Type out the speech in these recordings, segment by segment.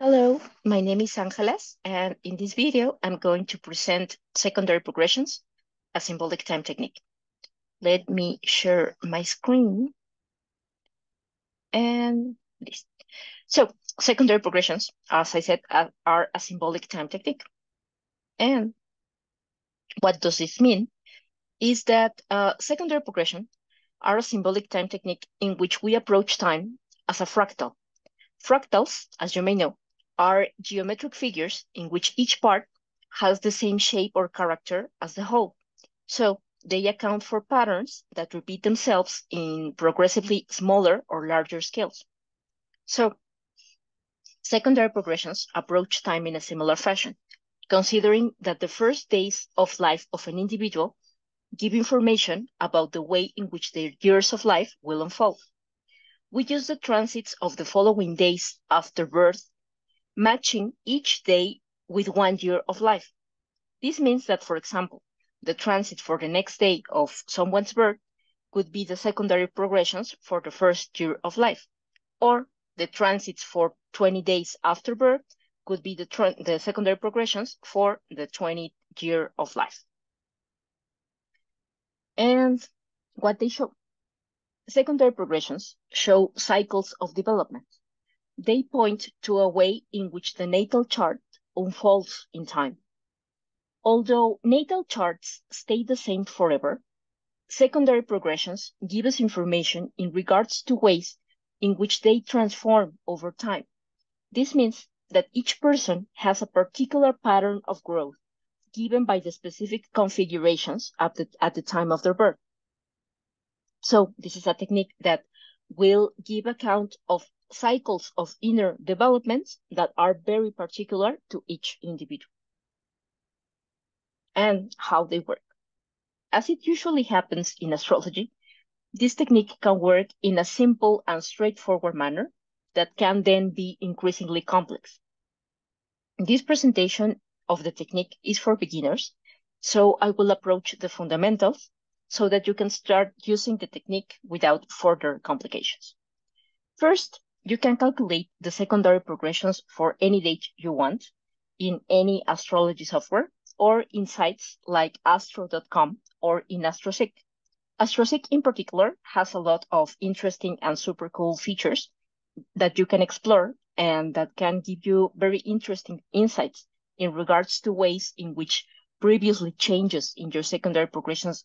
Hello, my name is Ángeles, and in this video, I'm going to present secondary progressions, a symbolic time technique. Let me share my screen and this. So, secondary progressions, as I said, are a symbolic time technique. And what does this mean? Is that secondary progression are a symbolic time technique in which we approach time as a fractal. Fractals, as you may know, are geometric figures in which each part has the same shape or character as the whole. So they account for patterns that repeat themselves in progressively smaller or larger scales. So secondary progressions approach time in a similar fashion, considering that the first days of life of an individual give information about the way in which their years of life will unfold. We use the transits of the following days after birth, matching each day with 1 year of life. This means that, for example, the transit for the next day of someone's birth could be the secondary progressions for the first year of life, or the transits for 20 days after birth could be the secondary progressions for the 20th year of life. And what they show. Secondary progressions show cycles of development. They point to a way in which the natal chart unfolds in time. Although natal charts stay the same forever, secondary progressions give us information in regards to ways in which they transform over time. This means that each person has a particular pattern of growth given by the specific configurations at the time of their birth. So this is a technique that will give account of cycles of inner developments that are very particular to each individual and how they work. As it usually happens in astrology, this technique can work in a simple and straightforward manner that can then be increasingly complex. This presentation of the technique is for beginners, so I will approach the fundamentals so that you can start using the technique without further complications. First, you can calculate the secondary progressions for any date you want in any astrology software or in sites like astro.com or in AstroSeek. AstroSeek in particular has a lot of interesting and super cool features that you can explore and that can give you very interesting insights in regards to ways in which previously changes in your secondary progressions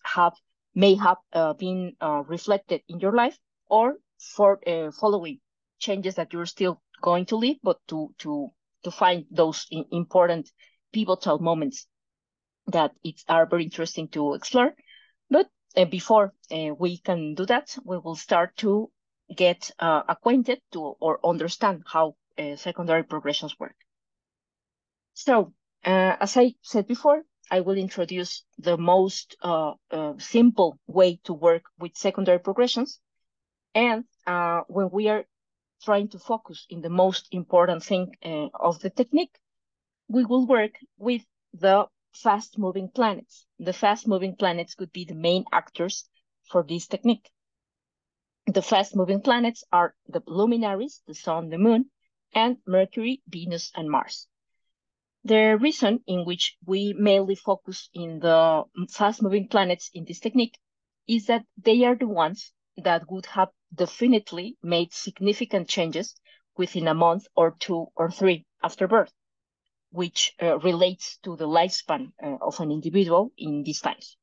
may have been reflected in your life, or for following changes that you're still going to live, but to find those important pivotal moments that are very interesting to explore. But before we can do that, we will start to get acquainted to or understand how secondary progressions work. So, as I said before, I will introduce the most simple way to work with secondary progressions. And when we are trying to focus in the most important thing of the technique, we will work with the fast-moving planets. The fast-moving planets could be the main actors for this technique. The fast-moving planets are the luminaries, the Sun, the Moon, and Mercury, Venus, and Mars. The reason in which we mainly focus in the fast-moving planets in this technique is that they are the ones that would have definitely made significant changes within a month or 2 or 3 after birth, which relates to the lifespan of an individual in these times.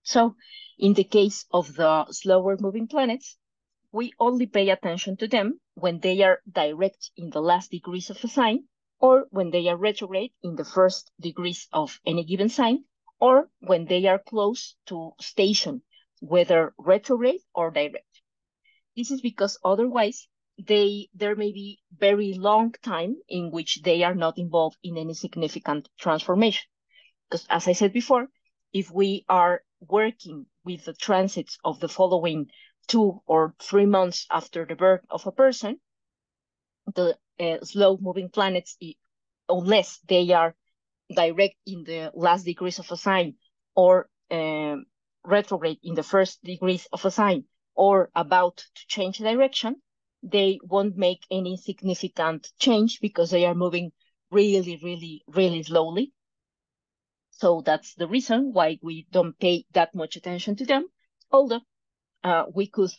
So in the case of the slower moving planets, we only pay attention to them when they are direct in the last degrees of a sign, or when they are retrograde in the first degrees of any given sign, or when they are close to station, whether retrograde or direct. This is because otherwise there may be very long time in which they are not involved in any significant transformation. Because as I said before, if we are working with the transits of the following 2 or 3 months after the birth of a person, the slow-moving planets, unless they are direct in the last degrees of a sign, or retrograde in the first degrees of a sign, or about to change direction, they won't make any significant change because they are moving really, really, really slowly. So that's the reason why we don't pay that much attention to them, although we could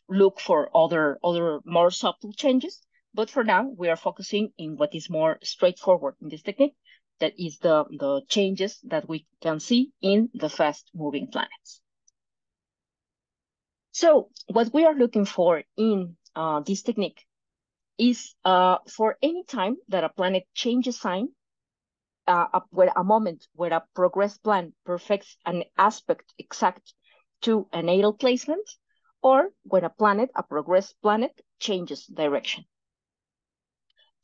look for other more subtle changes. But for now, we are focusing in what is more straightforward in this technique. That is the changes that we can see in the fast-moving planets. So what we are looking for in this technique is for any time that a planet changes sign, where a moment where a progress plan perfects an aspect exact to a natal placement, or when a progress planet, changes direction.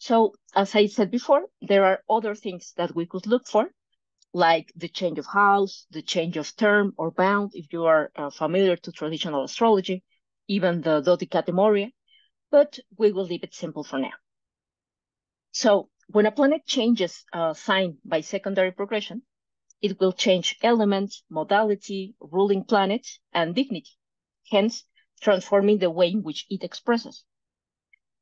So, as I said before, there are other things that we could look for, like the change of house, the change of term or bound, if you are familiar to traditional astrology, even the dodecatemoria, but we will leave it simple for now. So, when a planet changes sign by secondary progression, it will change element, modality, ruling planet, and dignity, hence transforming the way in which it expresses.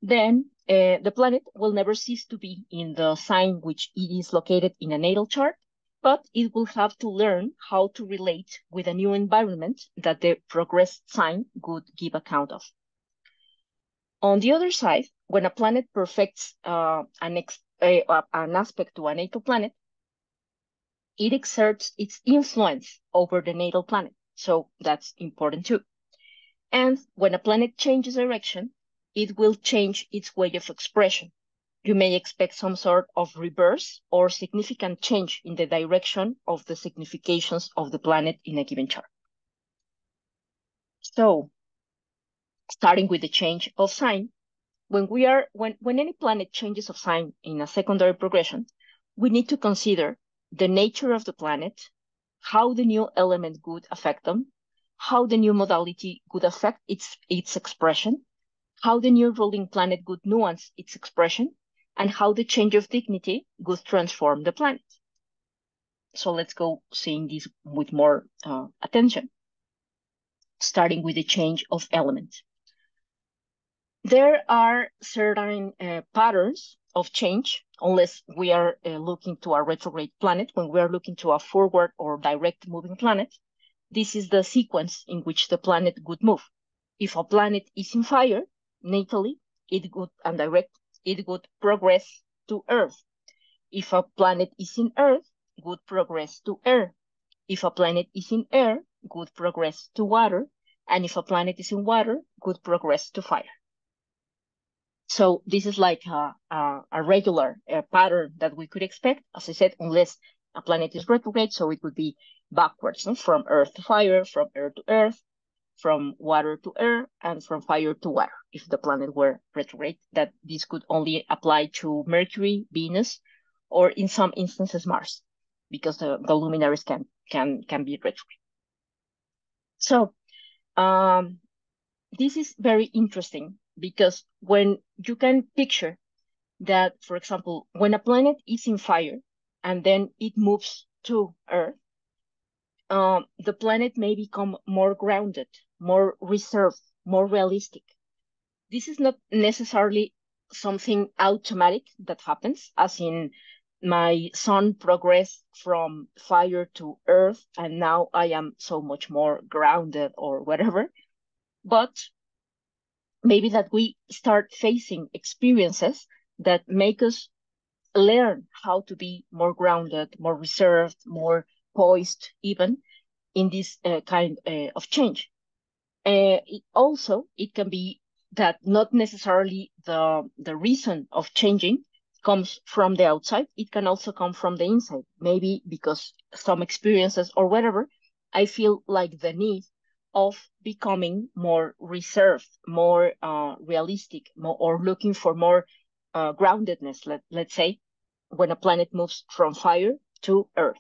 Then the planet will never cease to be in the sign which it is located in a natal chart, but it will have to learn how to relate with a new environment that the progressed sign would give account of. On the other side, when a planet perfects an aspect to a natal planet, it exerts its influence over the natal planet. So that's important too. And when a planet changes direction, it will change its way of expression. You may expect some sort of reverse or significant change in the direction of the significations of the planet in a given chart. So, starting with the change of sign, when any planet changes of sign in a secondary progression, we need to consider the nature of the planet, how the new element would affect them, how the new modality would affect its expression, how the new ruling planet would nuance its expression, and how the change of dignity would transform the planet. So let's go seeing this with more attention, starting with the change of element. There are certain patterns of change, unless we are looking to a retrograde planet. When we are looking to a forward or direct moving planet, this is the sequence in which the planet would move. If a planet is in fire, natally, it would progress to Earth. If a planet is in Earth, would progress to air. If a planet is in air, would progress to water. And if a planet is in water, would progress to fire. So this is like a regular pattern that we could expect, as I said, unless a planet is retrograde, so it would be backwards, no? From Earth to fire, from air to earth, from water to air, and from fire to water, if the planet were retrograde. That this could only apply to Mercury, Venus, or in some instances Mars, because the luminaries can be retrograde. So this is very interesting, because when you can picture that, for example, when a planet is in fire and then it moves to Earth, the planet may become more grounded, more reserved, more realistic. This is not necessarily something automatic that happens, as in my sun progressed from fire to earth and now I am so much more grounded or whatever. But maybe that we start facing experiences that make us learn how to be more grounded, more reserved, more poised, even in this kind of change. It can be that not necessarily the reason of changing comes from the outside. It can also come from the inside. Maybe because some experiences or whatever, I feel like the need of becoming more reserved, more realistic, or looking for more groundedness, let's say, when a planet moves from fire to Earth.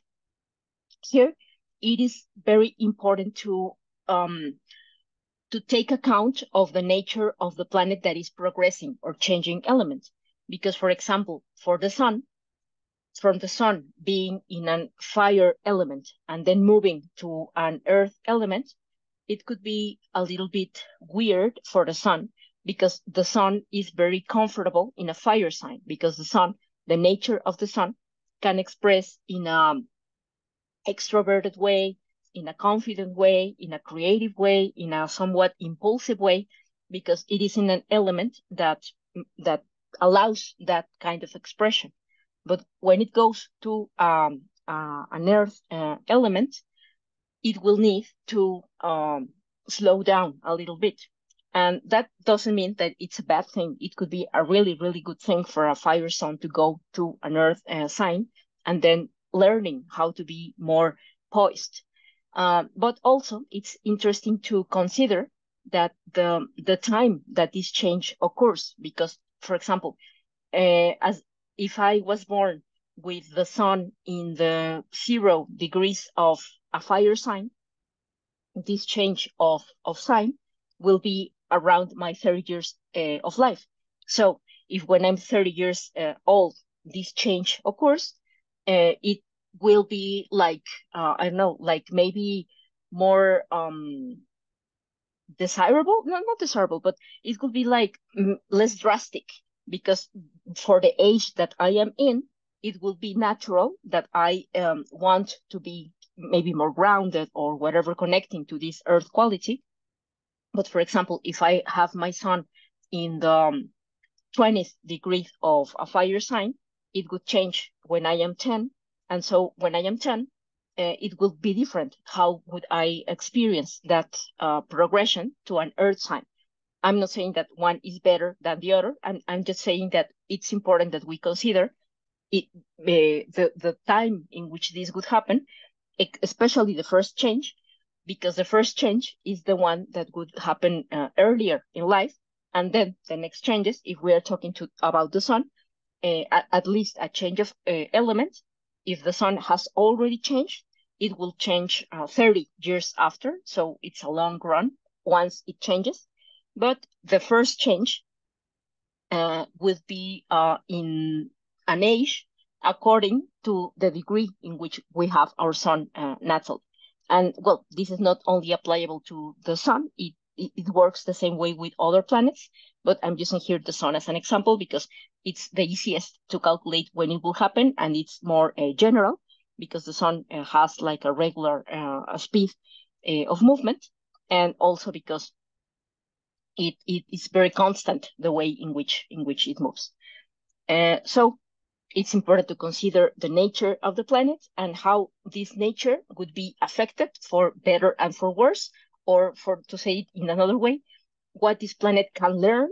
Here, it is very important to take account of the nature of the planet that is progressing or changing elements. Because, for example, for the sun, from the sun being in a fire element and then moving to an earth element, it could be a little bit weird for the sun, because the sun is very comfortable in a fire sign, because the nature of the sun can express in an extroverted way, in a confident way, in a creative way, in a somewhat impulsive way, because it is in an element that allows that kind of expression. But when it goes to an earth element, it will need to slow down a little bit. And that doesn't mean that it's a bad thing. It could be a really, really good thing for a fire sign to go to an earth sign and then learning how to be more poised. But also, it's interesting to consider that the time that this change occurs, because, for example, as if I was born with the sun in the 0 degrees of a fire sign, this change of sign will be around my 30 years of life. So if when I'm 30 years old, this change occurs, it will be like, I don't know, like maybe more desirable, no, not desirable, but it could be like less drastic, because for the age that I am in, it will be natural that I want to be maybe more grounded or whatever, connecting to this earth quality. But for example, if I have my sun in the 20th degree of a fire sign, it would change when I am 10. And so when I am 10, it will be different. How would I experience that progression to an earth sign? I'm not saying that one is better than the other. I'm just saying that it's important that we consider it, the time in which this would happen, especially the first change, because the first change is the one that would happen earlier in life. And then the next changes, if we are talking about the sun, at least a change of element. If the sun has already changed, it will change 30 years after. So it's a long run once it changes. But the first change would be in an age according to the degree in which we have our sun natal. And well, this is not only applicable to the sun, it works the same way with other planets, but I'm using here the sun as an example because it's the easiest to calculate when it will happen, and it's more general because the sun has like a regular speed of movement, and also because it is very constant the way in which it moves. So it's important to consider the nature of the planet and how this nature would be affected for better and for worse, or for to say it in another way, what this planet can learn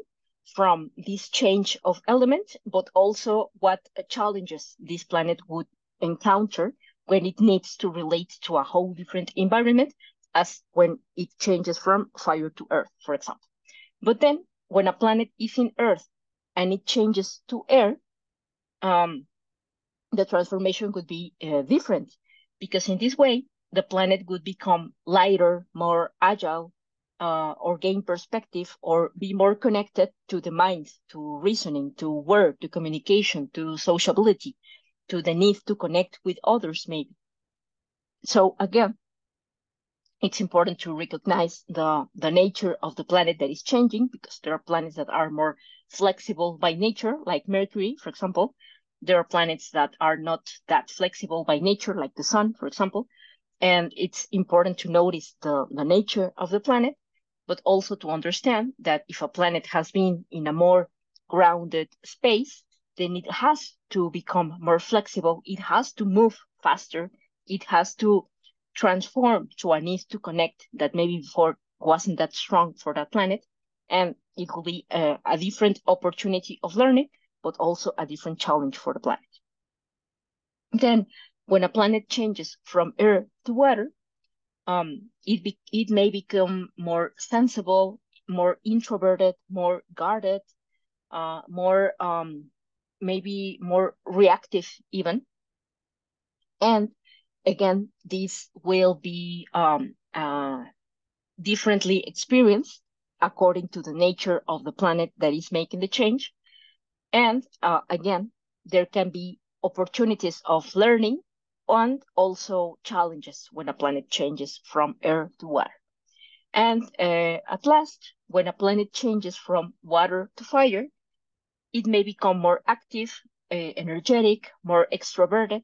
from this change of element, but also what challenges this planet would encounter when it needs to relate to a whole different environment, as when it changes from fire to earth, for example. But then when a planet is in earth and it changes to air, the transformation could be different, because in this way, the planet would become lighter, more agile, or gain perspective, or be more connected to the mind, to reasoning, to word, to communication, to sociability, to the need to connect with others, maybe. So again, it's important to recognize the nature of the planet that is changing, because there are planets that are more flexible by nature, like Mercury, for example. There are planets that are not that flexible by nature, like the sun, for example. And it's important to notice the nature of the planet, but also to understand that if a planet has been in a more grounded space, then it has to become more flexible. It has to move faster. It has to transform to a need to connect that maybe before wasn't that strong for that planet. And it will be a different opportunity of learning, but also a different challenge for the planet. Then, when a planet changes from air to water, it may become more sensible, more introverted, more guarded, more maybe more reactive even. And again, this will be differently experienced according to the nature of the planet that is making the change. And again, there can be opportunities of learning and also challenges when a planet changes from air to water. And at last, when a planet changes from water to fire, it may become more active, energetic, more extroverted.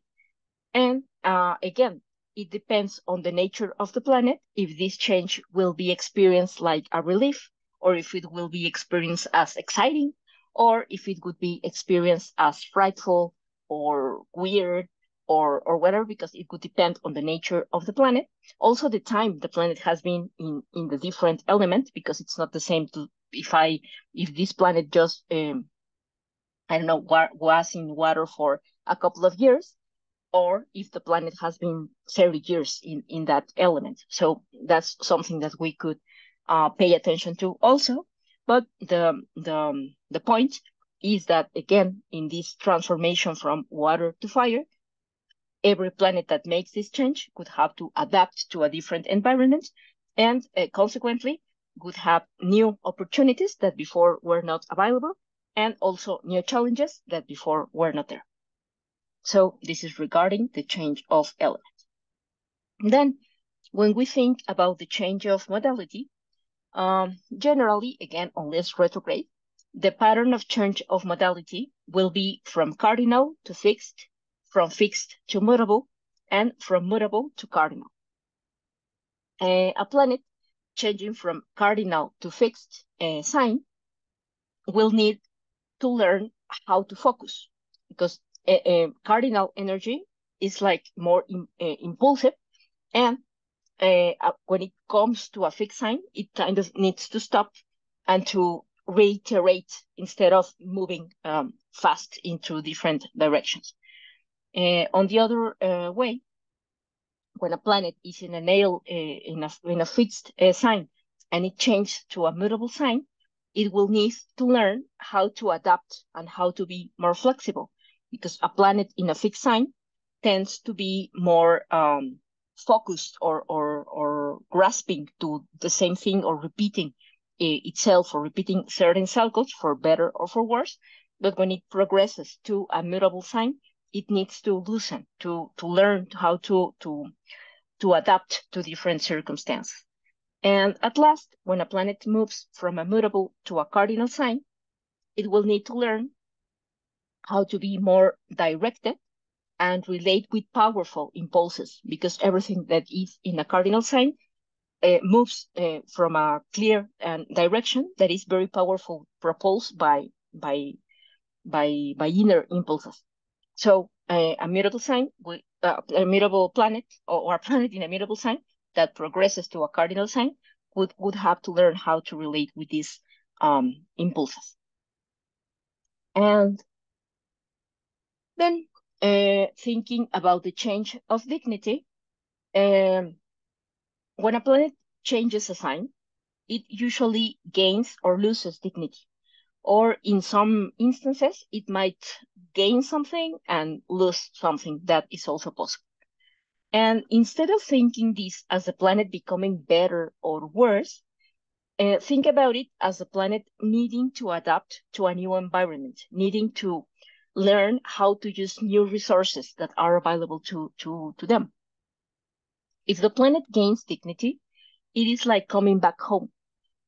And again, it depends on the nature of the planet if this change will be experienced like a relief, or if it will be experienced as exciting, or if it would be experienced as frightful or weird or whatever, because it could depend on the nature of the planet. Also, the time the planet has been in the different element, because it's not the same to if this planet just I don't know, was in water for a couple of years, or if the planet has been 30 years in that element. So that's something that we could pay attention to also. But the point is that, again, in this transformation from water to fire, every planet that makes this change could have to adapt to a different environment, and consequently would have new opportunities that before were not available, and also new challenges that before were not there. So this is regarding the change of elements. Then, when we think about the change of modality, generally, again, unless retrograde, the pattern of change of modality will be from cardinal to fixed, from fixed to mutable, and from mutable to cardinal. A planet changing from cardinal to fixed sign will need to learn how to focus, because cardinal energy is like more impulsive, and when it comes to a fixed sign, it kind of needs to stop and to reiterate instead of moving fast into different directions. On the other way, when a planet is in a nail in a fixed sign and it changes to a mutable sign, it will need to learn how to adapt and how to be more flexible, because a planet in a fixed sign tends to be more focused or grasping to the same thing, or repeating itself, or repeating certain cycles for better or for worse. But when it progresses to a mutable sign, it needs to loosen, to learn how to adapt to different circumstances. And at last, when a planet moves from a mutable to a cardinal sign, it will need to learn how to be more directed and relate with powerful impulses, because everything that is in a cardinal sign moves from a clear direction that is very powerful, propulsed by inner impulses. So a mutable sign, a mutable planet, or a planet in a mutable sign that progresses to a cardinal sign would have to learn how to relate with these impulses. And then thinking about the change of dignity, when a planet changes a sign, it usually gains or loses dignity. Or in some instances, it might gain something and lose something. That is also possible. And instead of thinking this as a planet becoming better or worse, think about it as a planet needing to adapt to a new environment, needing to learn how to use new resources that are available to them. If the planet gains dignity, it is like coming back home,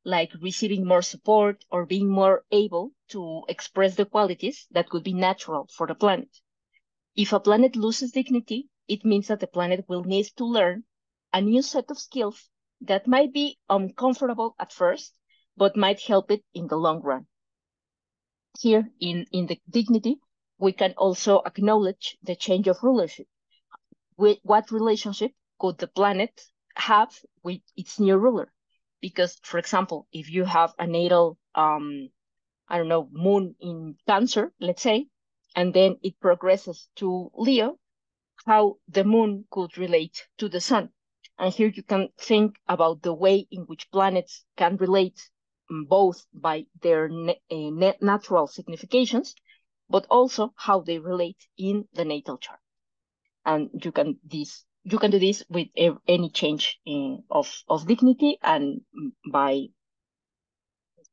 like receiving more support or being more able to express the qualities that could be natural for the planet. If a planet loses dignity, it means that the planet will need to learn a new set of skills that might be uncomfortable at first, but might help it in the long run. Here in the dignity, we can also acknowledge the change of rulership. What relationship could the planet have with its new ruler? Because, for example, if you have a natal, I don't know, moon in Cancer, let's say, and then it progresses to Leo, how the moon could relate to the sun. And here you can think about the way in which planets can relate, both by their natural significations, but also how they relate in the natal chart. And you can do this with any change of dignity, and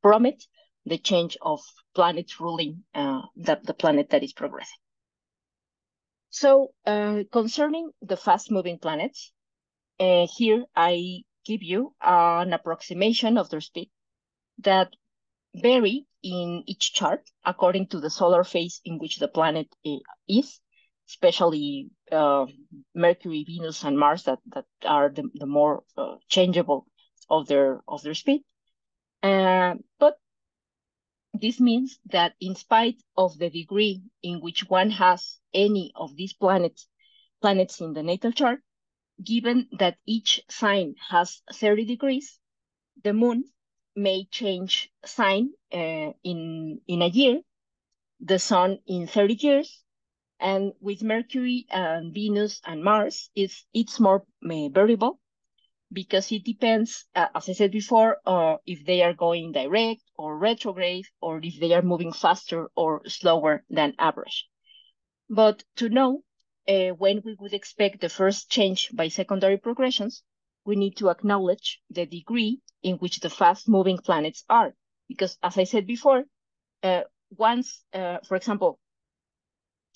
from it, the change of planets ruling the planet that is progressing. So concerning the fast-moving planets, here I give you an approximation of their speed that vary in each chart according to the solar phase in which the planet is, especially Mercury, Venus, and Mars that are the more changeable of their speed. But this means that in spite of the degree in which one has any of these planets in the natal chart, given that each sign has 30 degrees, the moon may change sign in a year, the sun in 30 years, and with Mercury and Venus and Mars, it's more variable because it depends, as I said before, if they are going direct or retrograde, or if they are moving faster or slower than average. But to know when we would expect the first change by secondary progressions, we need to acknowledge the degree in which the fast-moving planets are. Because as I said before, once, for example,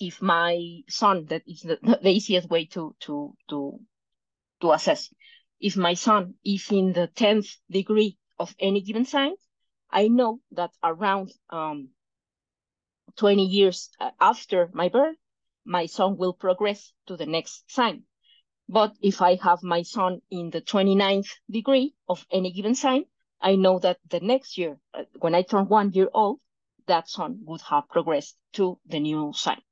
if my sun, that is the easiest way to assess, if my sun is in the 10th degree of any given sign, I know that around 20 years after my birth, my sun will progress to the next sign. But if I have my sun in the 29th degree of any given sign, I know that the next year, when I turn 1 year old, that sun would have progressed to the new sign.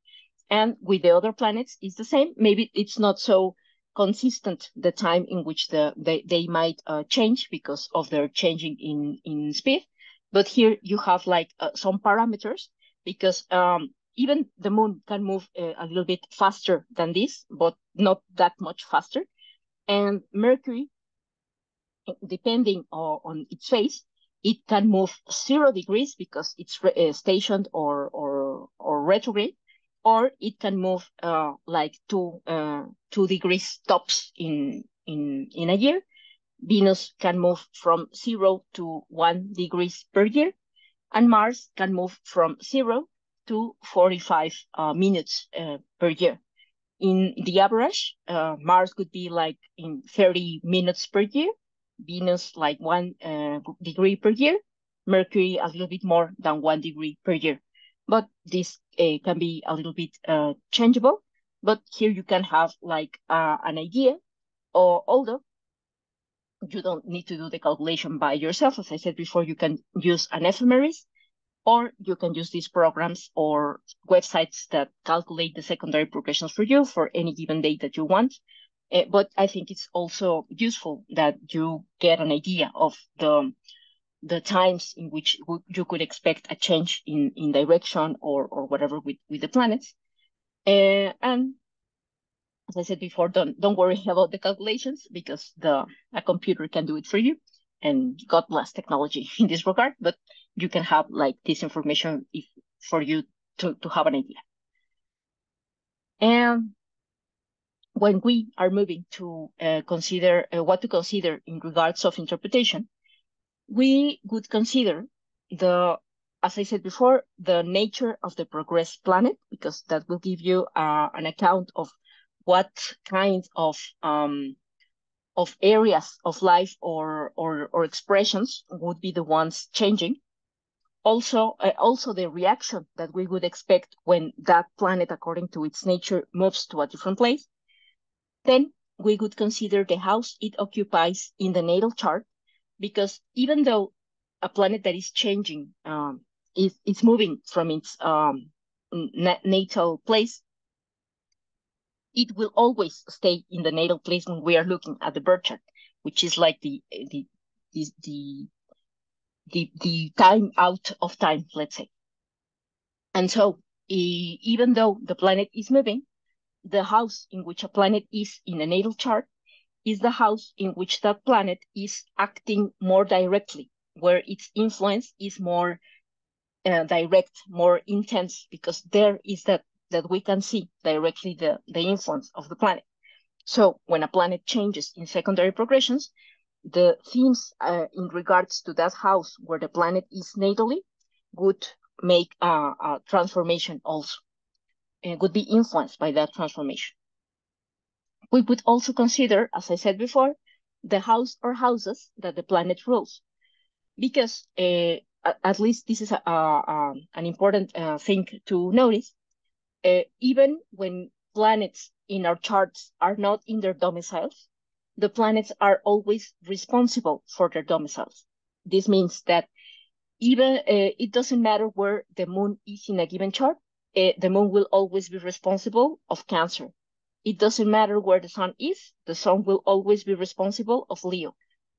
And with the other planets, it's the same. Maybe it's not so consistent, the time in which they might change because of their changing in speed. But here you have like some parameters, because even the moon can move a little bit faster than this, but not that much faster. And Mercury, depending on its phase, it can move 0 degrees because it's stationed or retrograde, or it can move like 2 degrees tops in a year. Venus can move from 0 to 1 degrees per year, and Mars can move from 0 to 45 minutes per year. In the average, Mars could be like in 30 minutes per year, Venus like 1 degree per year, Mercury a little bit more than 1 degree per year. But this can be a little bit changeable. But here you can have like an idea, or although you don't need to do the calculation by yourself. As I said before, you can use an ephemeris, or you can use these programs or websites that calculate the secondary progressions for you for any given date that you want. But I think it's also useful that you get an idea of the times in which you could expect a change in direction or whatever with the planets. And as I said before, don't worry about the calculations, because a computer can do it for you. And God bless technology in this regard, but you can have like this information for you to have an idea. And when we are moving to consider what to consider in regards of interpretation, we would consider as I said before, the nature of the progressed planet, because that will give you an account of what kind of areas of life or expressions would be the ones changing. Also the reaction that we would expect when that planet, according to its nature, moves to a different place. Then we would consider the house it occupies in the natal chart, because even though a planet that is changing is moving from its natal place, it will always stay in the natal place when we are looking at the birth chart, which is like the time out of time, let's say. And so even though the planet is moving, the house in which a planet is in a natal chart is the house in which that planet is acting more directly, where its influence is more direct, more intense, because there is that we can see directly the influence of the planet. So when a planet changes in secondary progressions, the themes in regards to that house where the planet is natally would make a transformation also, and would be influenced by that transformation. We would also consider, as I said before, the house or houses that the planet rules. Because at least this is an important thing to notice. Even when planets in our charts are not in their domiciles, the planets are always responsible for their domiciles. This means that even it doesn't matter where the moon is in a given chart, the moon will always be responsible of Cancer. It doesn't matter where the sun is, the sun will always be responsible of Leo.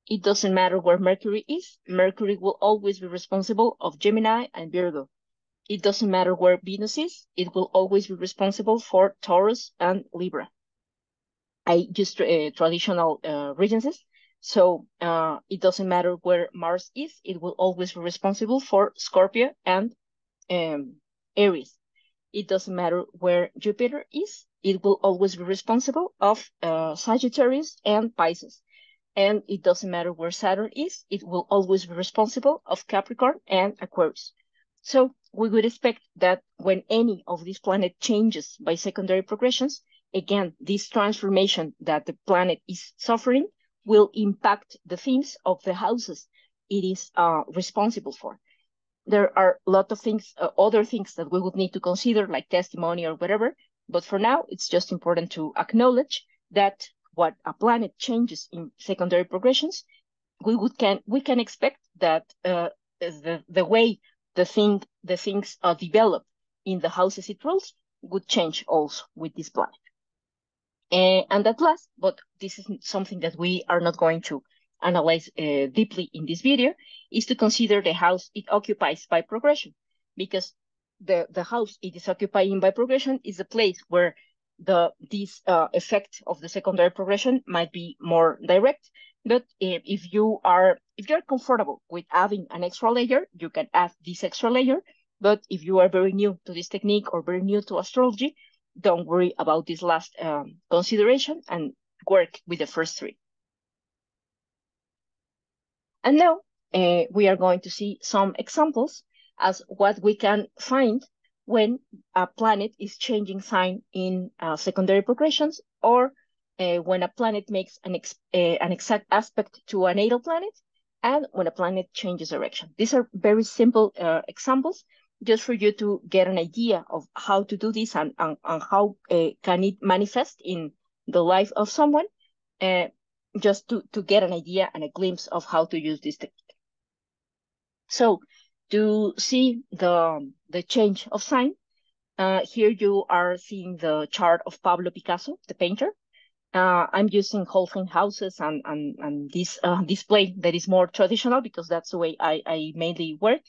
It doesn't matter where Mercury is, Mercury will always be responsible of Gemini and Virgo. It doesn't matter where Venus is, it will always be responsible for Taurus and Libra. I use traditional regencies. So it doesn't matter where Mars is, it will always be responsible for Scorpio and Aries. It doesn't matter where Jupiter is, it will always be responsible of Sagittarius and Pisces. And it doesn't matter where Saturn is, it will always be responsible of Capricorn and Aquarius. So we would expect that when any of these planets changes by secondary progressions, again, this transformation that the planet is suffering will impact the themes of the houses it is responsible for. There are a lot of things, other things that we would need to consider, like testimony or whatever. But for now, it's just important to acknowledge that what a planet changes in secondary progressions, we can expect that the way the things develop in the houses it rules would change also with this planet. And at last, but this is something that we are not going to analyze deeply in this video, is to consider the house it occupies by progression, because the house it is occupying by progression is a place where this effect of the secondary progression might be more direct. But if you're comfortable with adding an extra layer, you can add this extra layer. But if you are very new to this technique or very new to astrology, don't worry about this last consideration and work with the first three. And now we are going to see some examples as what we can find when a planet is changing sign in secondary progressions, or when a planet makes an exact aspect to a natal planet, and when a planet changes direction. These are very simple examples, just for you to get an idea of how to do this and how can it manifest in the life of someone, just to get an idea and a glimpse of how to use this technique. So to see the change of sign, here you are seeing the chart of Pablo Picasso, the painter. I'm using whole frame houses and this display that is more traditional, because that's the way I mainly work.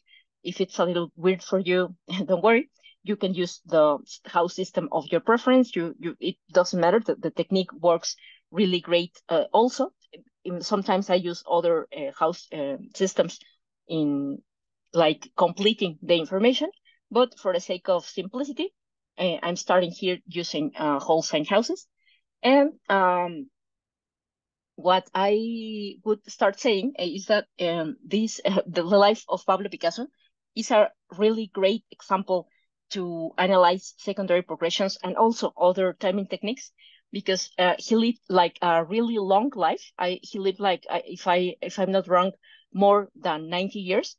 If it's a little weird for you, don't worry. You can use the house system of your preference. It doesn't matter. The technique works really great. Also, sometimes I use other house systems in like completing the information. But for the sake of simplicity, I'm starting here using whole sign houses. And what I would start saying is that the life of Pablo Picasso is a really great example to analyze secondary progressions and also other timing techniques, because he lived like a really long life. He lived like, if I'm not wrong, more than 90 years,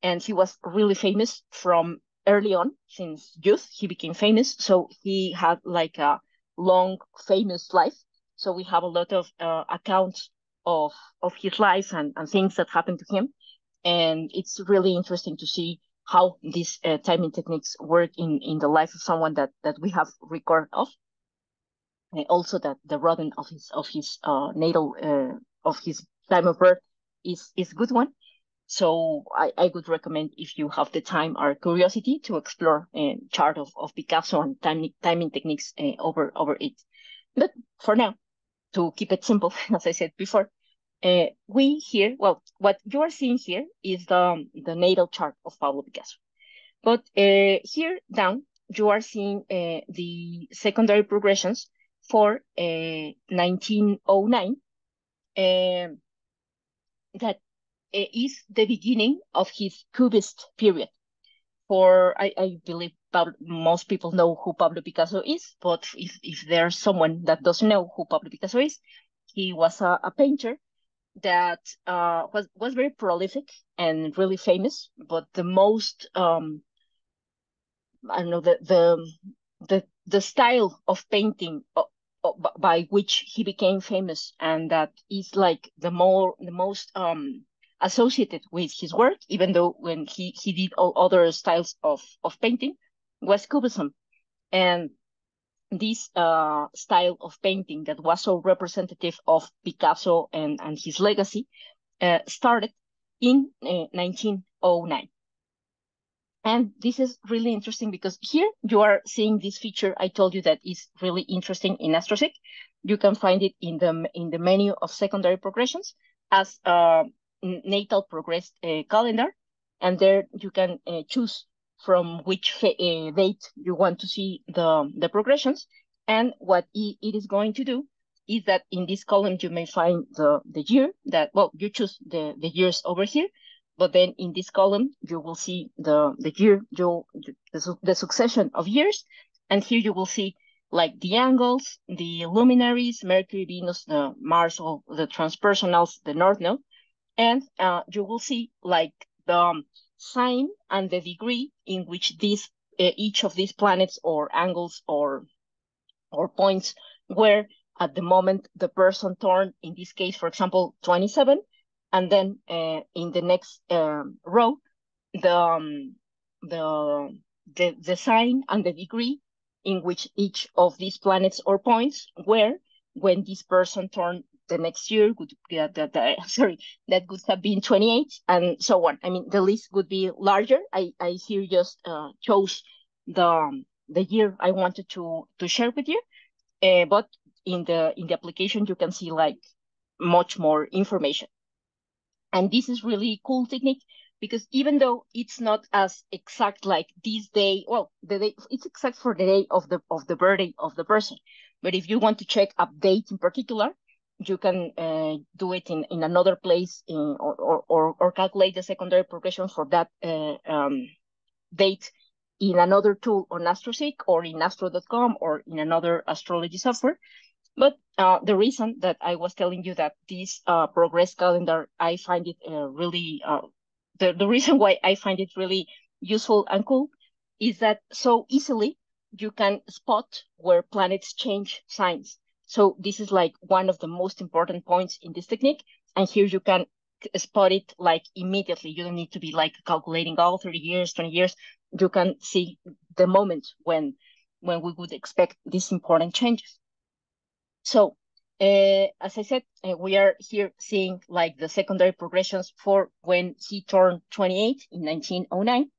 and he was really famous from early on. Since youth, he became famous, so he had like a long, famous life. So we have a lot of accounts of his life and things that happened to him. And it's really interesting to see how these timing techniques work in the life of someone that we have record of. And also that the rodent of his natal of his time of birth is a good one. So I would recommend, if you have the time or curiosity, to explore a chart of Picasso and timing techniques over it. But for now, to keep it simple, as I said before, we here, well, what you are seeing here is the natal chart of Pablo Picasso. But here down, you are seeing the secondary progressions for 1909, that is the beginning of his Cubist period. I believe most people know who Pablo Picasso is, but if there's someone that doesn't know who Pablo Picasso is, he was a painter that was very prolific and really famous, but the most I don't know, the style of painting by which he became famous, and that is like the most associated with his work, even though when he did all other styles of painting, was Cubism. And this style of painting that was so representative of Picasso and his legacy started in 1909. And this is really interesting because here you are seeing this feature I told you that is really interesting in AstroSeek. You can find it in the menu of secondary progressions as a natal progressed calendar, and there you can choose from which date you want to see the progressions. And what it is going to do is that in this column you may find the year that, well, you choose the years over here, but then in this column, you will see the year, the succession of years. And here you will see like the angles, the luminaries, Mercury, Venus, the Mars, all the transpersonals, the North Node. And you will see like the sign and the degree in which each of these planets or angles or points where at the moment the person turned, in this case, for example, 27, and then in the next row, the, the sign and the degree in which each of these planets or points were when this person turned the next year, that would have been 28, and so on. I mean, the list would be larger. I here just chose the year I wanted to share with you. But in the application, you can see like much more information. And this is really cool technique because even though it's not as exact like this day, well, the day it's exact for the day of the birthday of the person. But if you want to check a date in particular, you can do it in another place or calculate the secondary progression for that date in another tool on AstroSeek or in astro.com or in another astrology software. But the reason that I was telling you that this progress calendar, I find it really, the reason why I find it really useful and cool is that so easily you can spot where planets change signs. So this is like one of the most important points in this technique. And here you can spot it like immediately. You don't need to be like calculating all 30 years, 20 years. You can see the moment when we would expect these important changes. So as I said, we are here seeing like the secondary progressions for when he turned 28 in 1909.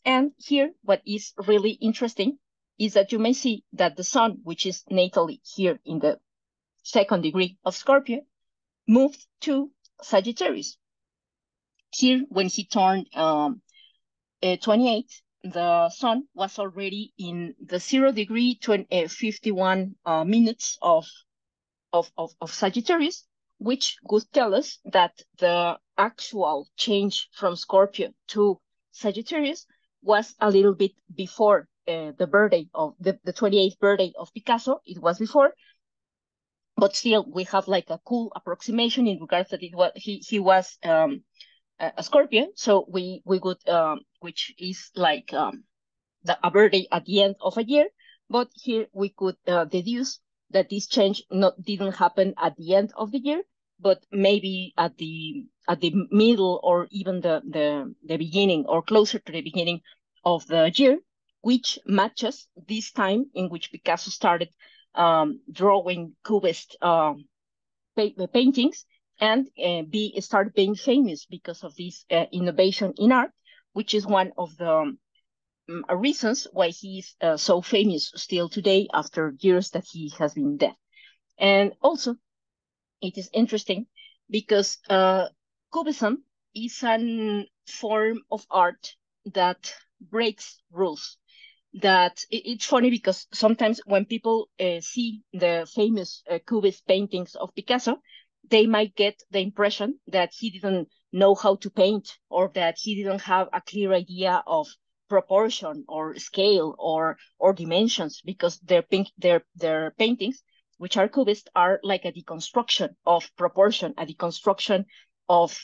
And here, what is really interesting is that you may see that the sun, which is natally here in the second degree of Scorpio, moved to Sagittarius. Here, when he turned 28, the sun was already in the 0 degree, 51 minutes of Sagittarius, which would tell us that the actual change from Scorpio to Sagittarius was a little bit before the birthday of the 28th birthday of Picasso. It was before, but still we have like a cool approximation in regards that it was he was a Scorpion, so we would which is like a birthday at the end of a year, but here we could deduce that this change didn't happen at the end of the year, but maybe at the middle or even the beginning or closer to the beginning of the year, which matches this time in which Picasso started drawing Cubist paintings and started being famous because of this innovation in art, which is one of the reasons why he's so famous still today after years that he has been dead. And also, it is interesting because Cubism is a form of art that breaks rules. That it's funny because sometimes when people see the famous Cubist paintings of Picasso, they might get the impression that he didn't know how to paint or that he didn't have a clear idea of proportion or scale or dimensions because their paintings which are cubists, are like a deconstruction of proportion, a deconstruction of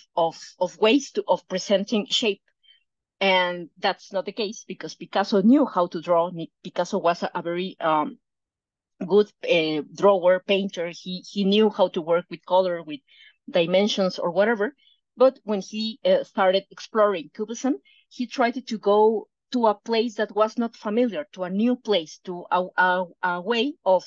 ways of presenting shape. And that's not the case, because Picasso knew how to draw. Picasso was a very good drawer, painter. He knew how to work with color, with dimensions or whatever. But when he started exploring Cubism, he tried to go to a place that was not familiar, to a new place, to a way of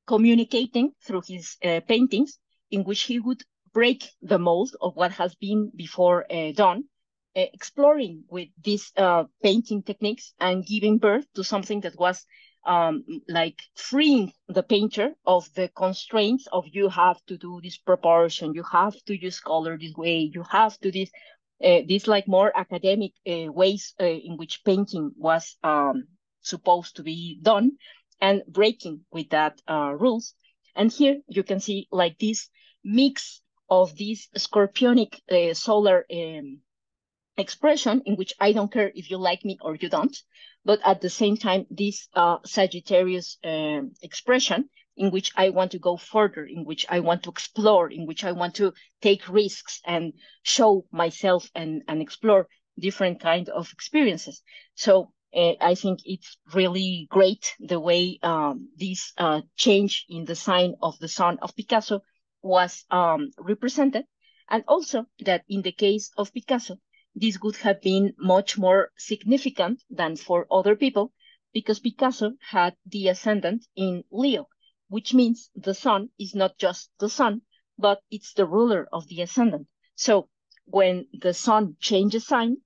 communicating through his paintings, in which he would break the mold of what has been before done, exploring with these painting techniques and giving birth to something that was like freeing the painter of the constraints of you have to do this proportion, you have to use color this way, you have to this these like more academic ways in which painting was supposed to be done, and breaking with that rules. And here you can see like this mix of this scorpionic solar expression, in which I don't care if you like me or you don't, but at the same time, this Sagittarius expression, in which I want to go further, in which I want to explore, in which I want to take risks and show myself and explore different kind of experiences. So I think it's really great the way this change in the sign of the sun of Picasso was represented. And also that in the case of Picasso, this would have been much more significant than for other people, because Picasso had the ascendant in Leo, which means the sun is not just the sun, but it's the ruler of the ascendant. So when the sun changes sign,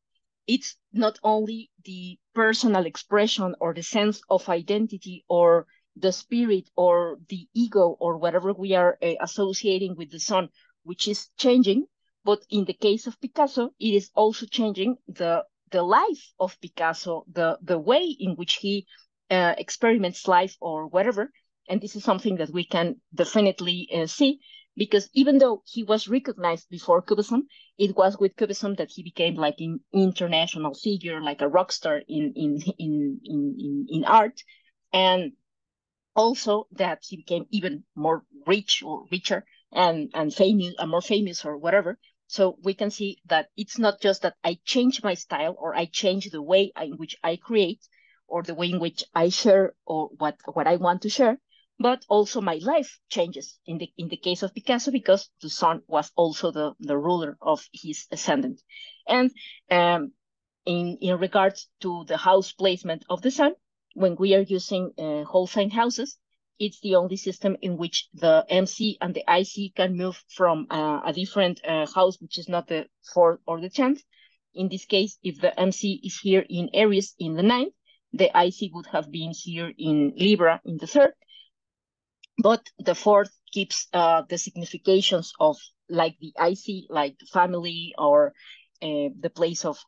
it's not only the personal expression or the sense of identity or the spirit or the ego or whatever we are associating with the sun, which is changing, but in the case of Picasso, it is also changing the life of Picasso, the way in which he experiments life or whatever. And this is something that we can definitely see, because even though he was recognized before Cubism, it was with Cubism that he became like an international figure, like a rock star in art, and also that he became even more rich or richer and famous, more famous or whatever. So we can see that it's not just that I change my style or I change the way in which I create or the way in which I share or what I want to share, but also my life changes in the case of Picasso, because the sun was also the ruler of his ascendant. And in regards to the house placement of the sun, when we are using whole sign houses, it's the only system in which the MC and the IC can move from a different house, which is not the 4th or the 10th. In this case, if the MC is here in Aries in the 9th, the IC would have been here in Libra in the 3rd. But the 4th keeps the significations of like the IC, like family or the place of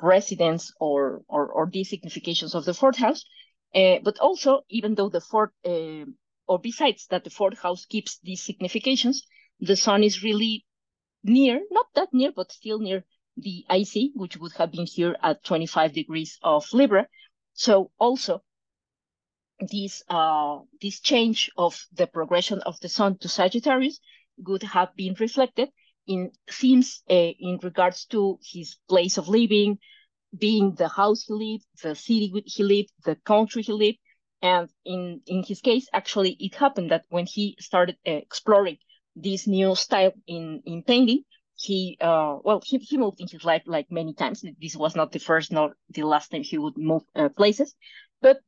residence or these significations of the 4th house. But also, even though the 4th, or besides that the 4th house keeps these significations, the sun is really near, not that near, but still near the IC, which would have been here at 25 degrees of Libra. So also, this change of the progression of the sun to Sagittarius would have been reflected in themes in regards to his place of living, being the house he lived, the city he lived, the country he lived. And in his case, actually, it happened that when he started exploring this new style in painting, he moved in his life like many times. This was not the first nor the last time he would move places, but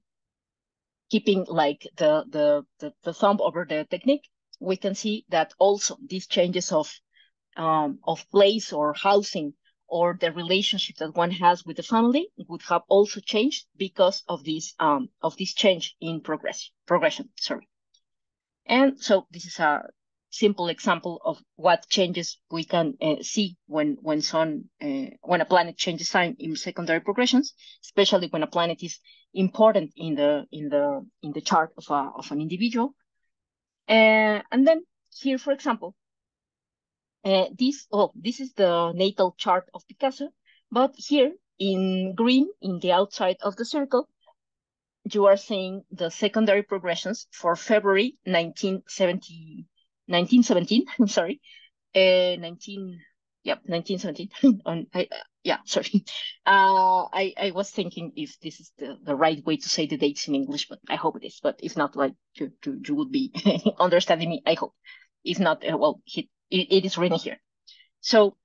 keeping like the thumb over the technique, we can see that also these changes of place or housing or the relationship that one has with the family would have also changed because of this change in progression. Sorry. And so this is a simple example of what changes we can see when a planet changes sign in secondary progressions, especially when a planet is important in the chart of an individual. And then here, for example, this is the natal chart of Picasso, but here in green, in the outside of the circle, you are seeing the secondary progressions for February 1917, I'm sorry, 1917. Yeah, sorry. I was thinking if this is the right way to say the dates in English, but I hope it is. But if not, like you would be understanding me, I hope. If not, well, it is written here. So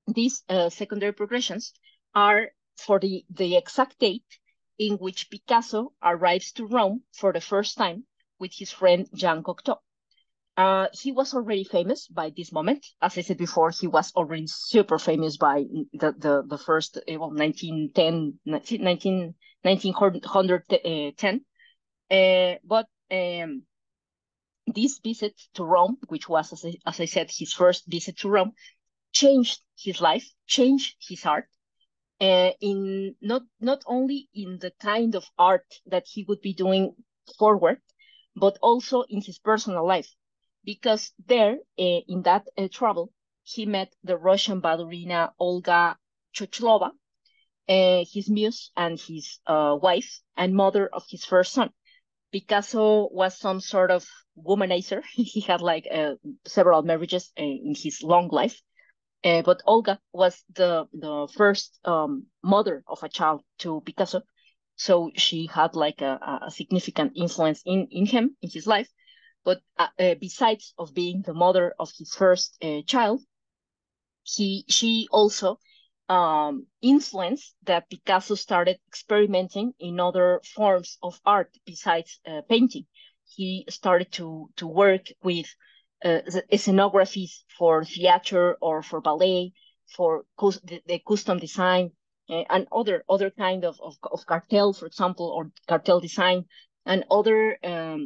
these secondary progressions are for the exact date in which Picasso arrives to Rome for the first time with his friend Jean Cocteau. He was already famous by this moment. As I said before, he was already super famous by the first, 1910, 1910. But this visit to Rome, which was, as I said, his first visit to Rome, changed his life, changed his art, in not only in the kind of art that he would be doing forward, but also in his personal life, because there, in that travel, he met the Russian ballerina Olga Chochlova, his muse and his wife and mother of his first son. Picasso was some sort of womanizer. He had like several marriages in his long life. But Olga was the first mother of a child to Picasso, so she had like a significant influence in him, in his life. But besides of being the mother of his first child, she also influenced that Picasso started experimenting in other forms of art besides painting. He started to work with scenographies for theater or for ballet, for the custom design, and other kind of cartel, for example, or cartel design, and other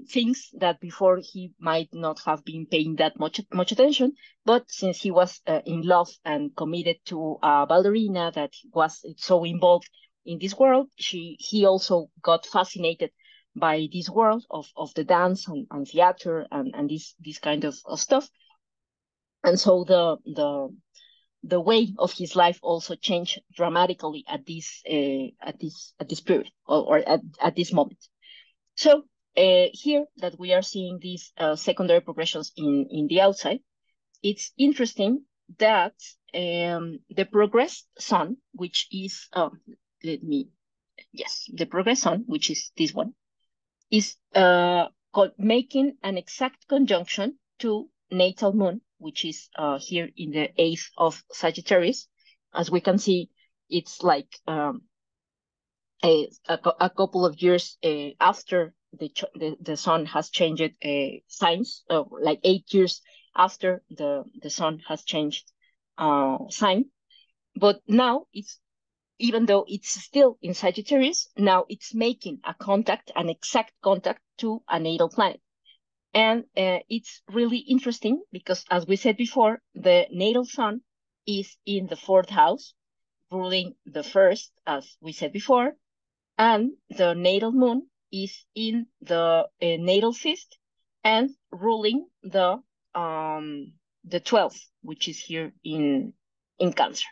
things that before he might not have been paying that much attention. But since he was in love and committed to a ballerina that was so involved in this world, he also got fascinated by this world of the dance and theater and this kind of stuff. And so the way of his life also changed dramatically at this period, or at this moment. So here that we are seeing these secondary progressions in the outside, it's interesting that the progressed sun, which is the progressed sun, which is this one, is making an exact conjunction to natal moon, which is here in the 8th of Sagittarius. As we can see, it's like a couple of years after the sun has changed signs, like 8 years after the sun has changed sign. But now it's, even though it's still in Sagittarius, now it's making an exact contact to a natal planet. And it's really interesting because, as we said before, the natal sun is in the 4th house, ruling the first, as we said before, and the natal moon is in the natal 5th and ruling the 12th, which is here in Cancer.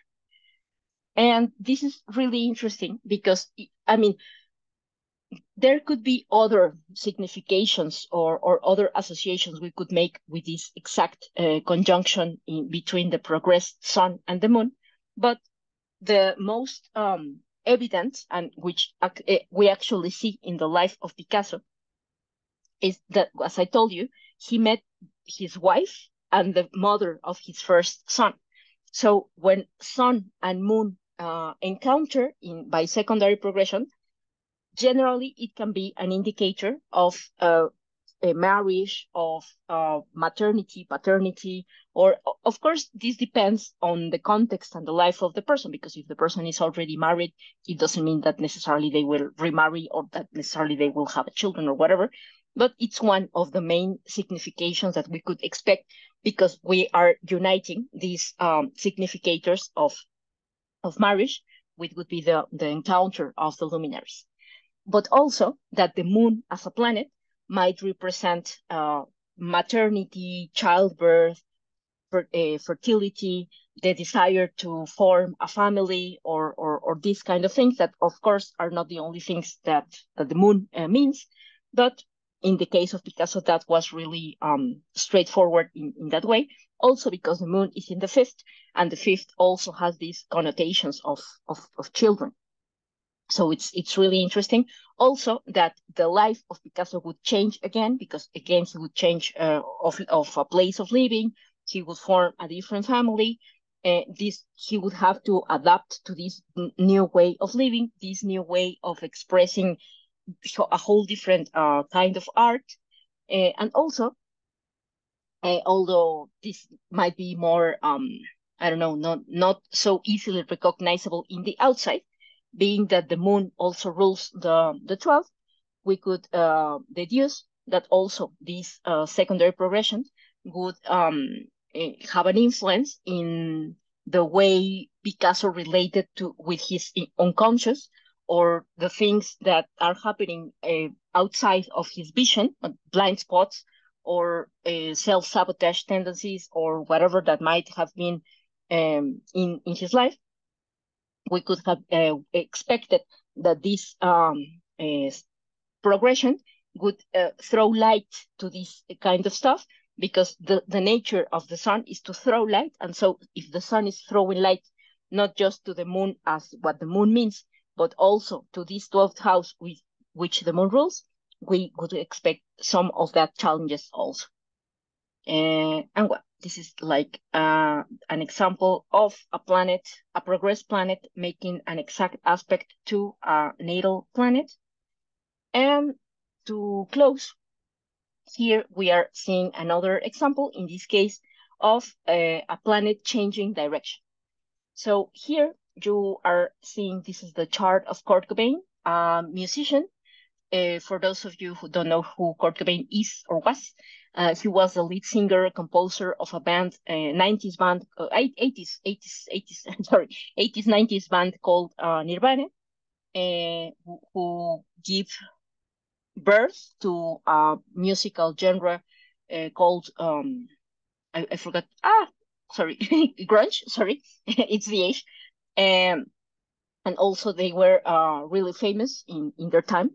And this is really interesting because, I mean, there could be other significations or other associations we could make with this exact conjunction between the progressed sun and the moon. But the most evident, and which we actually see in the life of Picasso, is that, as I told you, he met his wife and the mother of his first son. So when sun and moon encounter by secondary progression, generally it can be an indicator of a marriage, of maternity, paternity, or of course this depends on the context and the life of the person, because if the person is already married, it doesn't mean that necessarily they will remarry or that necessarily they will have children or whatever. But it's one of the main significations that we could expect, because we are uniting these significators of marriage, which would be the encounter of the luminaries. But also that the moon as a planet might represent maternity, childbirth, fertility, the desire to form a family or these kind of things that, of course, are not the only things that the moon means. But in the case of Picasso, that was really straightforward in that way. Also because the moon is in the fifth, and the fifth also has these connotations of children. So it's really interesting. Also, that the life of Picasso would change again, because again he would change of a place of living. He would form a different family. He would have to adapt to this new way of living, this new way of expressing a whole different kind of art. And also, although this might be more, I don't know, not so easily recognizable in the outside, being that the moon also rules the 12th, we could deduce that also these secondary progressions would have an influence in the way Picasso related to with his unconscious, or the things that are happening outside of his vision, blind spots, or self-sabotage tendencies, or whatever that might have been in his life. We could have expected that this progression would throw light to this kind of stuff, because the nature of the sun is to throw light. And so if the sun is throwing light, not just to the moon as what the moon means, but also to this 12th house with which the moon rules, we would expect some of that challenges also. And well, this is like an example of a planet, a progressed planet, making an exact aspect to a natal planet. And to close, here we are seeing another example, in this case, of a planet changing direction. So here you are seeing, this is the chart of Kurt Cobain, a musician. For those of you who don't know who Kurt Cobain is or was, he was the lead singer, composer of a band, 90s band, 80s, 90s band called Nirvana, who give birth to a musical genre called, I forgot, sorry, grunge, sorry, it's the age. And also they were really famous in their time.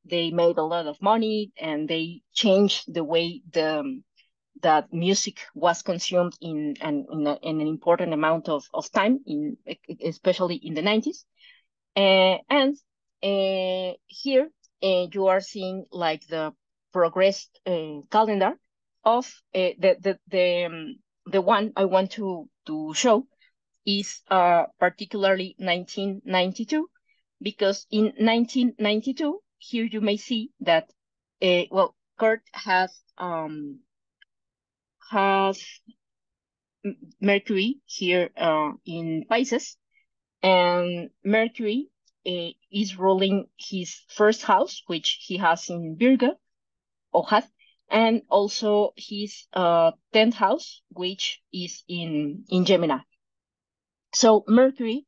They made a lot of money, and they changed the way that music was consumed in an important amount of time, especially in the 90s. And here you are seeing like the progressed calendar of the one I want to show is particularly 1992, because in 1992, here you may see that, well, Kurt has Mercury here in Pisces, and Mercury is ruling his first house, which he has in Virgo, or had, and also his 10th house, which is in Gemini. So Mercury,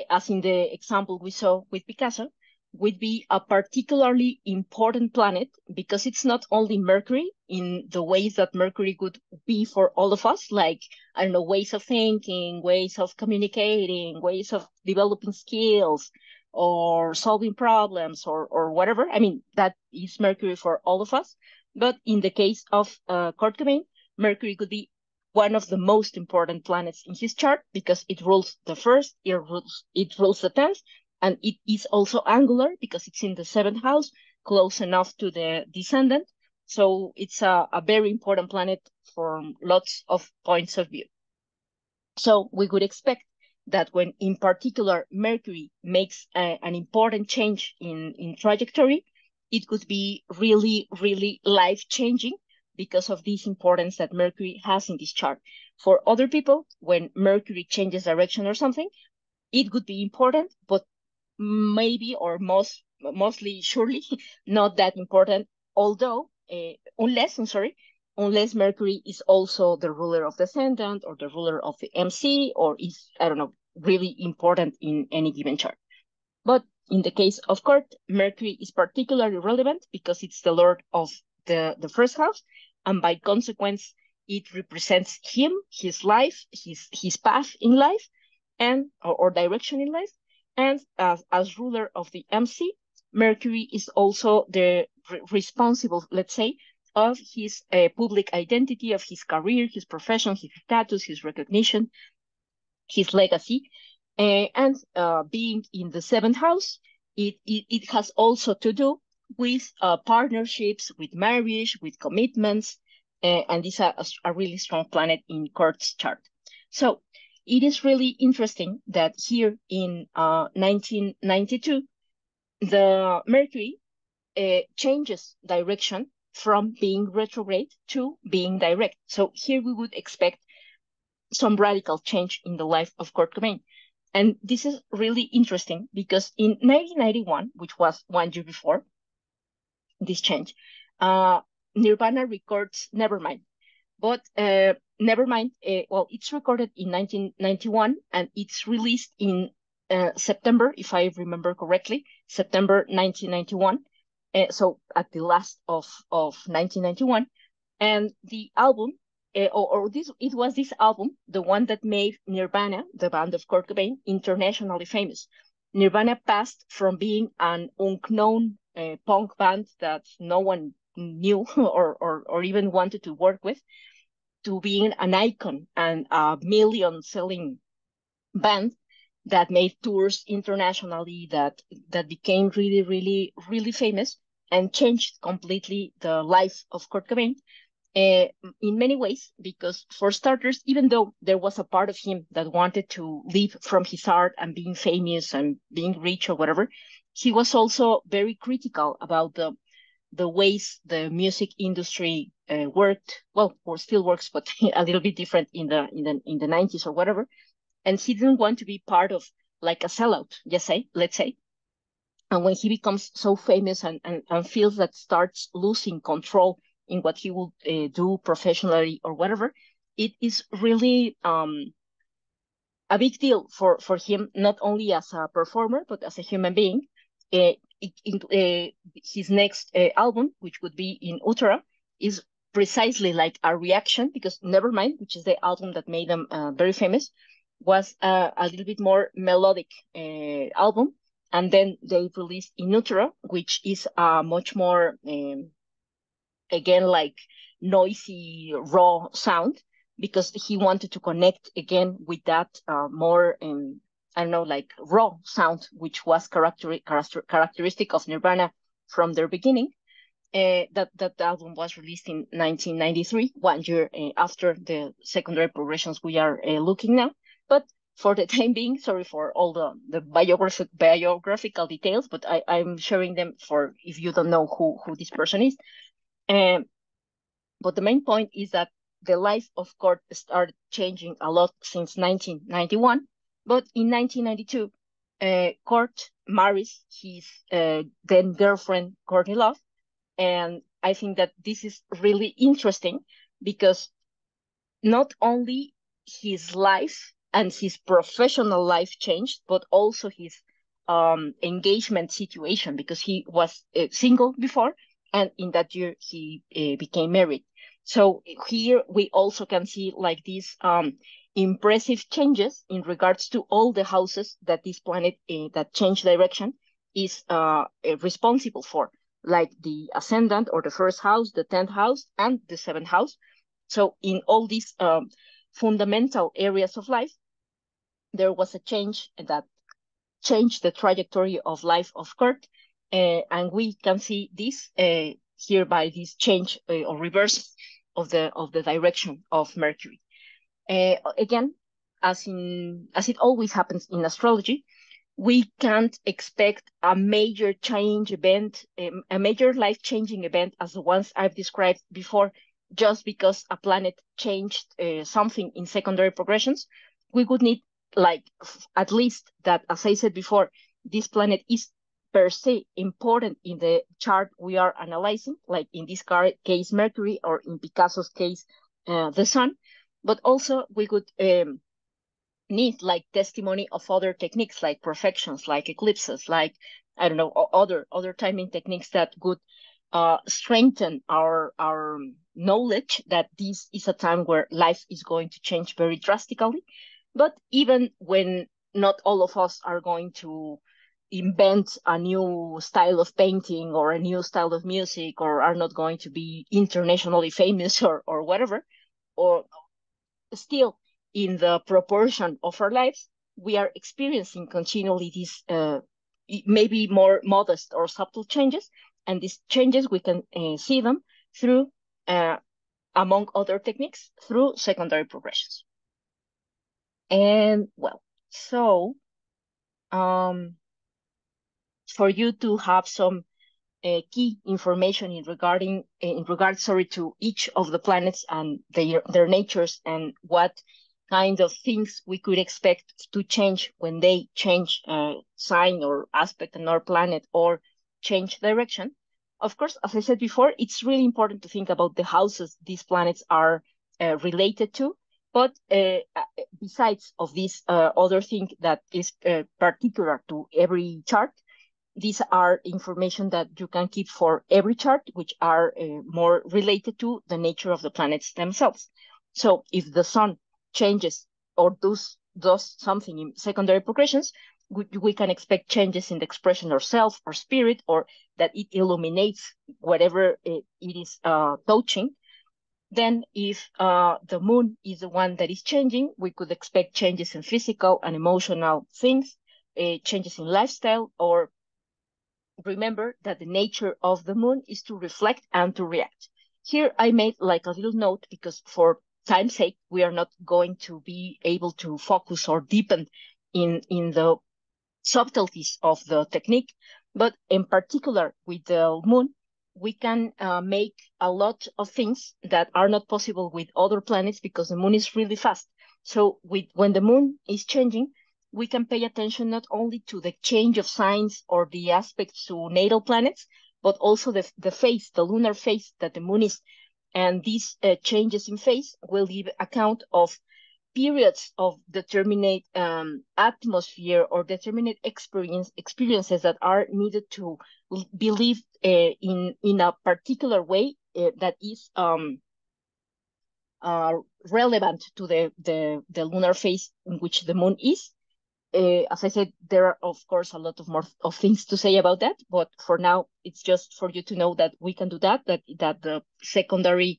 as in the example we saw with Picasso, would be a particularly important planet, because it's not only Mercury in the ways that Mercury could be for all of us, like, I don't know, ways of thinking, ways of communicating, ways of developing skills, or solving problems, or whatever. I mean, that is Mercury for all of us. But in the case of Kurt Cobain, Mercury could be one of the most important planets in his chart, because it rules the first, it rules the 10th, and it is also angular because it's in the 7th house, close enough to the descendant. So it's a very important planet from lots of points of view. So we would expect that when, in particular, Mercury makes an important change in trajectory, it could be really, really life-changing, because of this importance that Mercury has in this chart. For other people, when Mercury changes direction or something, it would be important, but maybe, or mostly surely not that important, although unless Mercury is also the ruler of the ascendant, or the ruler of the MC, or is, I don't know, really important in any given chart. But in the case of Kurt, Mercury is particularly relevant because it's the lord of the first house, and by consequence, it represents him, his life, his path in life, and or direction in life. And as ruler of the MC, Mercury is also the responsible, let's say, of his public identity, of his career, his profession, his status, his recognition, his legacy. And being in the seventh house, it has also to do with partnerships, with marriage, with commitments, and this is a really strong planet in Kurt's chart. So it is really interesting that here in 1992, the Mercury changes direction from being retrograde to being direct. So here we would expect some radical change in the life of Kurt Cobain. And this is really interesting because in 1991, which was 1 year before this change, Nirvana records Nevermind. But Nevermind, well, it's recorded in 1991 and it's released in September, if I remember correctly, September 1991. So at the last of 1991. And the album, it was this album, the one that made Nirvana, the band of Kurt Cobain, internationally famous. Nirvana passed from being an unknown punk band that no one knew or even wanted to work with, to being an icon and a million-selling band that made tours internationally, that became really, really, really famous and changed completely the life of Kurt Cobain. In many ways, because for starters, even though there was a part of him that wanted to live from his art and being famous and being rich or whatever, he was also very critical about the ways the music industry worked, well, or still works, but a little bit different in the 90s or whatever. And he didn't want to be part of like a sellout, let's say. And when he becomes so famous and feels that starts losing control in what he will do professionally or whatever, it is really a big deal for him, not only as a performer, but as a human being. His next album, which would be in Utara, is precisely like a reaction, because Nevermind, which is the album that made them very famous, was a little bit more melodic album. And then they released In Utero, which is a much more, again, like noisy, raw sound, because he wanted to connect again with that more, I don't know, like raw sound, which was characteristic of Nirvana from their beginning. That album was released in 1993, 1 year after the secondary progressions we are looking now. But for the time being, sorry for all the biographical details, but I'm sharing them for if you don't know who this person is. But the main point is that the life of Kurt started changing a lot since 1991. But in 1992, Kurt marries his then girlfriend, Courtney Love. And I think that this is really interesting because not only his life and his professional life changed, but also his engagement situation, because he was single before, and in that year he became married. So here we also can see like these impressive changes in regards to all the houses that this planet that changed direction is responsible for, like the ascendant or the first house, the 10th house, and the 7th house. So in all these fundamental areas of life, there was a change that changed the trajectory of life of Kurt. And we can see this here by this change or reverse of the direction of Mercury. Again, as it always happens in astrology, we can't expect a major change event, a major life-changing event as the ones I've described before, just because a planet changed something in secondary progressions. We would need like at least that, as I said before, this planet is per se important in the chart we are analyzing, like in this case Mercury, or in Picasso's case the Sun. But also we could need like testimony of other techniques, like perfections, like eclipses, like I don't know, other timing techniques that would strengthen our knowledge that this is a time where life is going to change very drastically. But even when not all of us are going to invent a new style of painting or a new style of music, or are not going to be internationally famous or whatever, or still in the proportion of our lives, we are experiencing continually these maybe more modest or subtle changes. And these changes, we can see them through, among other techniques, through secondary progressions. And well, so for you to have some key information in regards to each of the planets and their natures, and what kind of things we could expect to change when they change sign or aspect in our planet or change direction. Of course, as I said before, it's really important to think about the houses these planets are related to. But besides of this other thing that is particular to every chart, these are information that you can keep for every chart, which are more related to the nature of the planets themselves. So if the sun changes or does something in secondary progressions, we can expect changes in the expression of self or spirit, or that it illuminates whatever it is touching. Then if the moon is the one that is changing, we could expect changes in physical and emotional things, changes in lifestyle, or remember that the nature of the moon is to reflect and to react. Here I made like a little note because for time's sake, we are not going to be able to focus or deepen in the subtleties of the technique. But in particular with the moon, we can make a lot of things that are not possible with other planets because the moon is really fast. So when the moon is changing, we can pay attention not only to the change of signs or the aspects to natal planets, but also the phase, the lunar phase that the moon is. And these changes in phase will give account of periods of determinate atmosphere or determinate experiences that are needed to be lived in a particular way that is relevant to the lunar phase in which the moon is. As I said, there are, of course, a lot of more of things to say about that, but for now, it's just for you to know that we can do that the secondary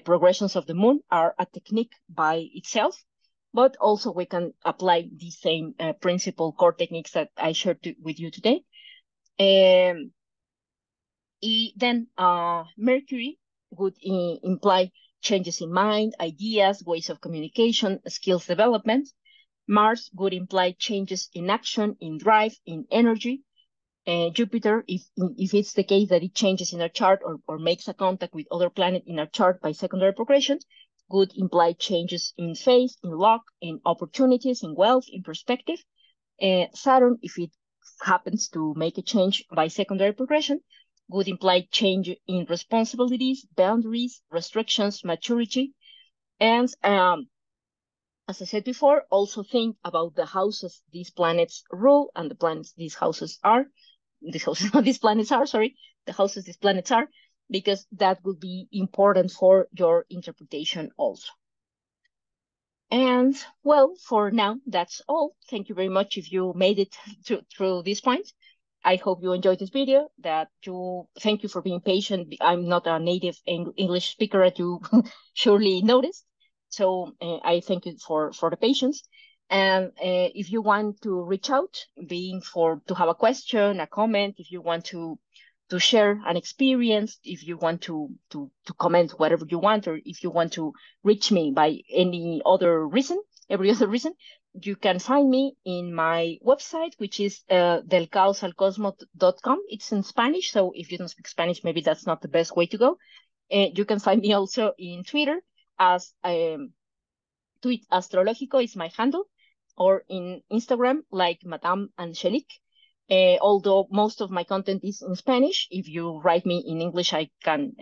progressions of the moon are a technique by itself, but also we can apply the same principle core techniques that I shared with you today. Then Mercury would imply changes in mind, ideas, ways of communication, skills development. Mars would imply changes in action, in drive, in energy. Jupiter, if it's the case that it changes in our chart or makes a contact with other planet in our chart by secondary progression, would imply changes in phase, in luck, in opportunities, in wealth, in perspective. Saturn, if it happens to make a change by secondary progression, would imply change in responsibilities, boundaries, restrictions, maturity. And as I said before, also think about the houses these planets rule and the planets these houses are. These planets are, sorry, the houses these planets are, because that would be important for your interpretation also. And well, for now, that's all. Thank you very much if you made it through this point. I hope you enjoyed this video, thank you for being patient. I'm not a native English speaker, as you surely noticed. So I thank you for the patience. And if you want to reach out, to have a question, a comment, if you want to share an experience, if you want to comment whatever you want, or if you want to reach me by every other reason, you can find me in my website, which is delcaosalcosmos.com. It's in Spanish, so if you don't speak Spanish, maybe that's not the best way to go. You can find me also in Twitter as Tweet Astrológico is my handle, or in Instagram like Madame Angelique. Although most of my content is in Spanish, if you write me in English, I can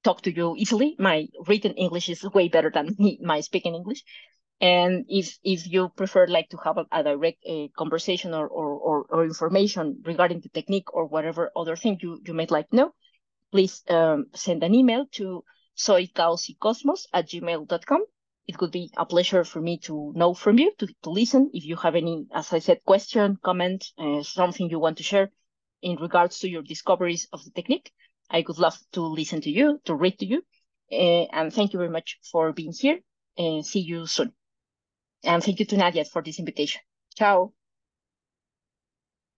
talk to you easily. My written English is way better than my speaking English. And if you prefer like to have a direct conversation or information regarding the technique or whatever other thing you might like to know, please send an email to soycaosicosmos@gmail.com. It would be a pleasure for me to know from you, to listen. If you have any, as I said, question, comment, something you want to share in regards to your discoveries of the technique, I would love to listen to you, to read to you. And thank you very much for being here. See you soon. And thank you to Nadiya for this invitation. Ciao.